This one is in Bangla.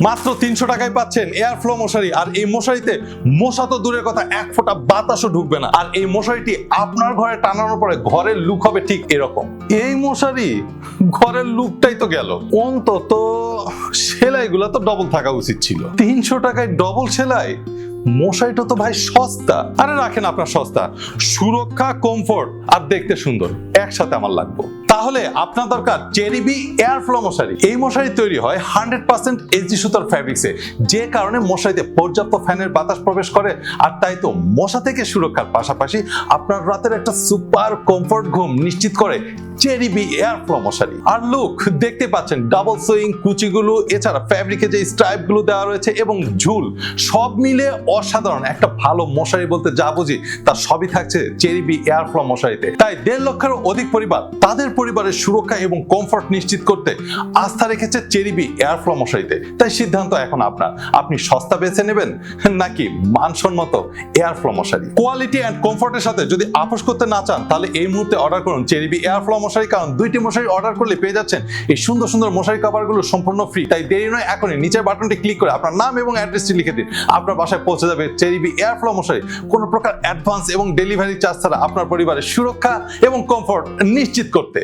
মাত্র 300 টাকায় পাচ্ছেন এয়ার ফ্লো মশারি। আর এই মশারিতে মশা তো দূরের কথা, এক ফোঁটা বাতাসও ঢুকবে না। আর এই মশারিটি আপনার ঘরে টানানোর পরে ঘরের লুক হবে ঠিক এরকম। এই মশারি ঘরের লুকটাই তো গেল। অন্তত সেলাইগুলো তো ডবল থাকা উচিত ছিল। 300 টাকায় ডবল সেলাই, মশারিটা তো ভাই সস্তা। আরে রাখেন আপনার সস্তা, সুরক্ষা, কমফোর্ট আর দেখতে সুন্দর একসাথে আমার লাগবে। তাহলে আপনার দরকার চেরিবি এয়ার ফ্লো মশারি। এই মশারি তৈরি হয় 100% এইচডি সুতার ফ্যাব্রিক্সে, যে কারণে মশারিতে পর্যাপ্ত ফ্যানের বাতাস প্রবেশ করে। আর তাই তো মশা থেকে সুরক্ষার পাশাপাশি আপনার রাতের একটা সুপার কমফোর্ট ঘুম নিশ্চিত করে চেরিবি এয়ার ফ্লো মশারি। আর লুক দেখতে পাচ্ছেন, ডাবল সুইং কুচিগুলো, এছাড়া ফ্যাব্রিকে যে স্ট্রাইপ গুলো দেওয়া রয়েছে এবং ঝুল, সব মিলে অসাধারণ একটা ভালো মশারি বলতে যা বুঝি তার সবই থাকছে চেরিবি এয়ার ফ্লো মশারিতে। তাই 1.5 লক্ষেরও অধিক পরিবার তাদের পরিবারের সুরক্ষা এবং কমফোর্ট নিশ্চিত করতে আস্থা রেখেছে চেরিবি এয়ার ফ্লো মশারিতে। তাই সিদ্ধান্ত এখন আপনার, আপনি সস্তা বেছে নেবেন নাকি মানসম্মত এয়ার ফ্লো মশারি। কোয়ালিটি এন্ড কমফোর্টের সাথে যদি আপোষ করতে না চান, তাহলে এই মুহূর্তে অর্ডার করুন চেরিবি এয়ার ফ্লো মশারি। কারণ 2টি মশারি অর্ডার করলে পেয়ে যাচ্ছেন এই সুন্দর সুন্দর মশারি কভারগুলো সম্পূর্ণ ফ্রি। তাই দেরি নয়, এখনই নিচের বাটনটি ক্লিক করে আপনার নাম এবং অ্যাড্রেসটি লিখে দিন। আপনার বাসায় পৌঁছে যাবে চেরিবি এয়ার ফ্লো মশারি, কোনো প্রকার অ্যাডভান্স এবং ডেলিভারি চার্জ ছাড়া আপনার পরিবারের সুরক্ষা এবং কমফোর্ট নিশ্চিত করতে।